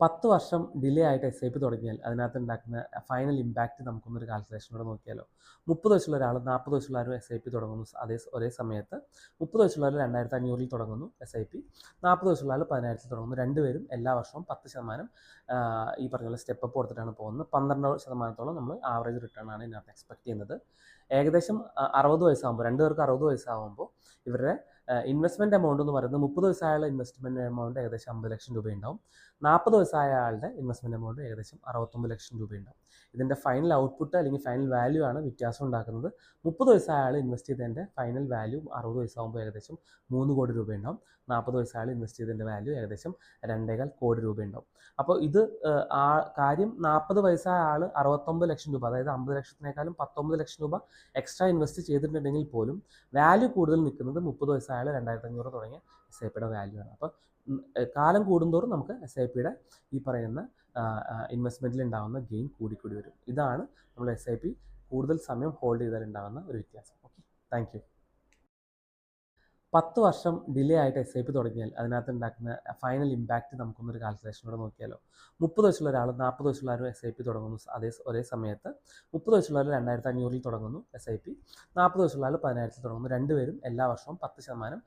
10 വർഷം ഡിലേ ആയിട്ട് S I P തുടങ്ങിയാൽ അതിനകത്ത് ഉണ്ടാക്കുന്ന ഫൈനൽ ഇമ്പാക്റ്റ് നമുക്കൊന്നൊരു കാൽക്കുലേഷനോടെ നോക്കിയാലോ. 30 വയസ്സുള്ള ഒരാൾ 40 വയസ്സുള്ള ഒരു എസ് ഐ പി തുടങ്ങുന്നു. ഒരേ സമയത്ത് 30 വയസ്സുള്ള 2500 തുടങ്ങുന്നു എസ് ഐ പി, 40 വയസ്സുള്ള 10,000 തുടങ്ങുന്നു. രണ്ടുപേരും എല്ലാ വർഷവും 10% ഈ പറഞ്ഞ പോലെ സ്റ്റെപ്പ് അപ്പ് കൊടുത്തിട്ടാണ് പോകുന്നത്. 12% നമ്മൾ ആവറേജ് റിട്ടേൺ ആണ് ഇതിനകത്ത് എക്സ്പെക്ട് ചെയ്യുന്നത്. ഏകദേശം 60 വയസ്സാകുമ്പോൾ, രണ്ടുപേർക്ക് 60 വയസ്സാകുമ്പോൾ ഇവരുടെ ഇൻവെസ്റ്റ്മെൻറ്റ് എമൗണ്ട് എന്ന് പറയുന്നത് 30 വയസ്സായുള്ള ഇൻവെസ്റ്റ്മെൻറ്റ് എമൗണ്ട് ഏകദേശം 50 ലക്ഷം രൂപയുണ്ടാവും. 40 വയസ്സായ ആളുടെ ഇൻവെസ്റ്റ്മെൻറ്റ് എമൗണ്ട് ഏകദേശം 69 ലക്ഷം രൂപയുണ്ടാവും. ഇതിൻ്റെ ഫൈനൽ ഔട്ട്പുട്ട് അല്ലെങ്കിൽ ഫൈനൽ വാല്യൂ ആണ് വ്യത്യാസം ഉണ്ടാക്കുന്നത്. 30 വയസ്സായ ആൾ ഇൻവെസ്റ്റ് ചെയ്തതിൻ്റെ ഫൈനൽ വാല്യൂ 60 വയസ്സാകുമ്പോൾ ഏകദേശം 3 കോടി രൂപയുണ്ടാവും. 40 വയസ്സായ ആൾ ഇൻവെസ്റ്റ് ചെയ്തതിൻ്റെ വാല്യൂ ഏകദേശം 2.25 കോടി രൂപയുണ്ടാവും. അപ്പോൾ ഇത് ആ കാര്യം 40 വയസ്സായ ആൾ 69 ലക്ഷം രൂപ, അതായത് 50 ലക്ഷത്തിനേക്കാളും 19 ലക്ഷം രൂപ എക്സ്ട്രാ ഇൻവെസ്റ്റ് ചെയ്തിട്ടുണ്ടെങ്കിൽ പോലും വാല്യൂ കൂടുതൽ നിൽക്കുന്നത് 30 വയസ്സായ 2500 തുടങ്ങിയ എസ് ഐ പിയുടെ വാല്യൂ ആണ്. അപ്പോൾ കാലം കൂടുന്തോറും നമുക്ക് എസ് ഐ പിയുടെ ഈ പറയുന്ന ഇൻവെസ്റ്റ്മെൻറ്റിൽ ഉണ്ടാകുന്ന ഗെയിൻ കൂടിക്കൂടി വരും. ഇതാണ് നമ്മൾ എസ് ഐ പി കൂടുതൽ സമയം ഹോൾഡ് ചെയ്താൽ ഉണ്ടാകുന്ന ഒരു വ്യത്യാസം. Okay, thank you. 10 വർഷം ഡിലേ ആയിട്ട് എസ് ഐ പി തുടങ്ങിയാൽ അതിനകത്ത് ഉണ്ടാക്കുന്ന ഫൈനൽ ഇമ്പാക്റ്റ് നമുക്കൊന്നൊരു കാൽക്കുലേഷനോടെ നോക്കിയാലോ. 30 വയസ്സുള്ള ഒരാൾ 40 വയസ്സുള്ള ഒരു എസ് ഐ പി തുടങ്ങുന്നു. ഒരേ സമയത്ത് 30 വയസ്സുള്ള 2500 തുടങ്ങുന്നു എസ് ഐ പി, 40 വയസ്സുള്ള 10,000 തുടങ്ങുന്നു. രണ്ടുപേരും എല്ലാ വർഷവും 10%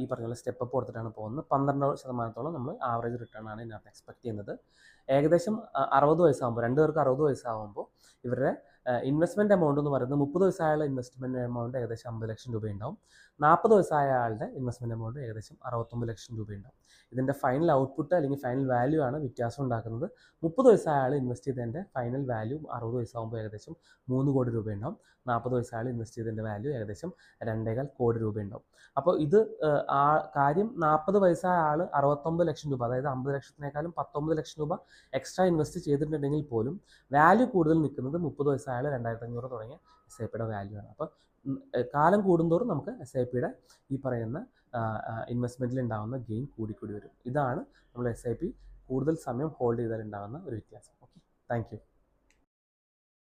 ഈ പറഞ്ഞ പോലെ സ്റ്റെപ്പ് അപ്പ് കൊടുത്തിട്ടാണ് പോകുന്നത്. 12% നമ്മൾ ആവറേജ് റിട്ടേൺ ആണ് ഇതിനകത്ത് എക്സ്പെക്ട് ചെയ്യുന്നത്. ഏകദേശം 60 വയസ്സാകുമ്പോൾ, രണ്ടുപേർക്ക് 60 വയസ്സാകുമ്പോൾ ഇവരുടെ ഇൻവെസ്റ്റ്മെൻറ്റ് എമൗണ്ട് എന്ന് പറയുന്നത് 30 വയസ്സായുള്ള ഇൻവെസ്റ്റ്മെൻറ്റ് എമൗണ്ട് ഏകദേശം 50 ലക്ഷം രൂപയുണ്ടാവും. 40 വയസ്സായ ആളുടെ ഇൻവെസ്റ്റ്മെൻറ്റ് എമൗണ്ട് ഏകദേശം 69 ലക്ഷം രൂപയുണ്ടാവും. ഇതിൻ്റെ ഫൈനൽ ഔട്ട്പുട്ട് അല്ലെങ്കിൽ ഫൈനൽ വാല്യൂ ആണ് വ്യത്യാസം ഉണ്ടാക്കുന്നത്. 30 വയസ്സായ ആൾ ഇൻവെസ്റ്റ് ചെയ്തതിൻ്റെ ഫൈനൽ വാല്യൂ 60 വയസ്സാകുമ്പോൾ ഏകദേശം 3 കോടി രൂപയുണ്ടാവും. 40 വയസ്സായ ആൾ ഇൻവെസ്റ്റ് ചെയ്തതിൻ്റെ വാല്യൂ ഏകദേശം 2.25 കോടി രൂപയുണ്ടാവും. അപ്പോൾ ഇത് ആ കാര്യം 40 വയസ്സായ ആൾ 69 ലക്ഷം രൂപ, അതായത് 50 ലക്ഷത്തിനേക്കാളും 19 ലക്ഷം രൂപ എക്സ്ട്രാ ഇൻവെസ്റ്റ് ചെയ്തിട്ടുണ്ടെങ്കിൽ പോലും വാല്യൂ കൂടുതൽ നിൽക്കുന്നത് 30 വയസ്സായ 2500 തുടങ്ങിയ എസ് ഐ പിയുടെ വാല്യൂ ആണ്. അപ്പോൾ കാലം കൂടുന്തോറും നമുക്ക് എസ് ഐ പിയുടെ ഈ പറയുന്ന ഇൻവെസ്റ്റ്മെൻറ്റിൽ ഉണ്ടാകുന്ന ഗെയിൻ കൂടിക്കൂടി വരും. ഇതാണ് നമ്മൾ എസ് ഐ പി കൂടുതൽ സമയം ഹോൾഡ് ചെയ്താൽ ഉണ്ടാകുന്ന ഒരു വ്യത്യാസം. Okay, thank you.